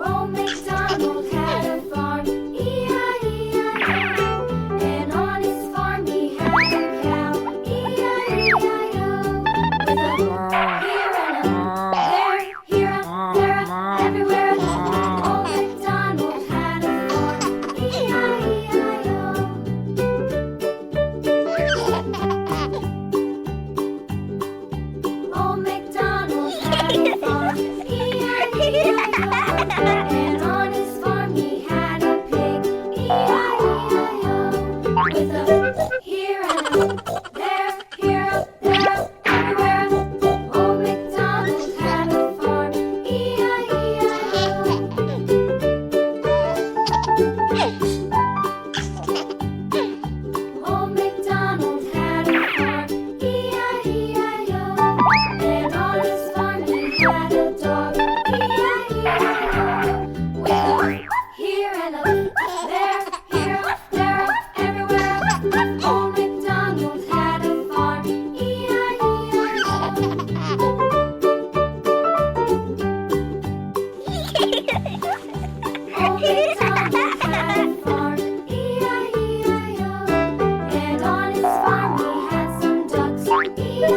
Old MacDonald had a farm, E-I-E-I-O. And on his farm he had a cow, E-I-E-I-O. With a here and a there, here a, there a, everywhere a. Old MacDonald had a farm, E-I-E-I-O. Old MacDonald had a farm, E-I-E-I-O. And on his farm he had a pig, E-I-E-I-O. With a here and a there, here a, there a, everywhere a. Old MacDonald had a farm, E-I-E-I-O. Old MacDonald had a farm, E-I-E-I-O. And on his farm he had a dog, E-I-E-I-O. With a here and a there, here a, there a, everywhere a. Old MacDonald had a farm, E-I-E-I-O. Old MacDonald had a farm, E-I-E-I-O. And on his farm he had some ducks, E-I-E-I-O.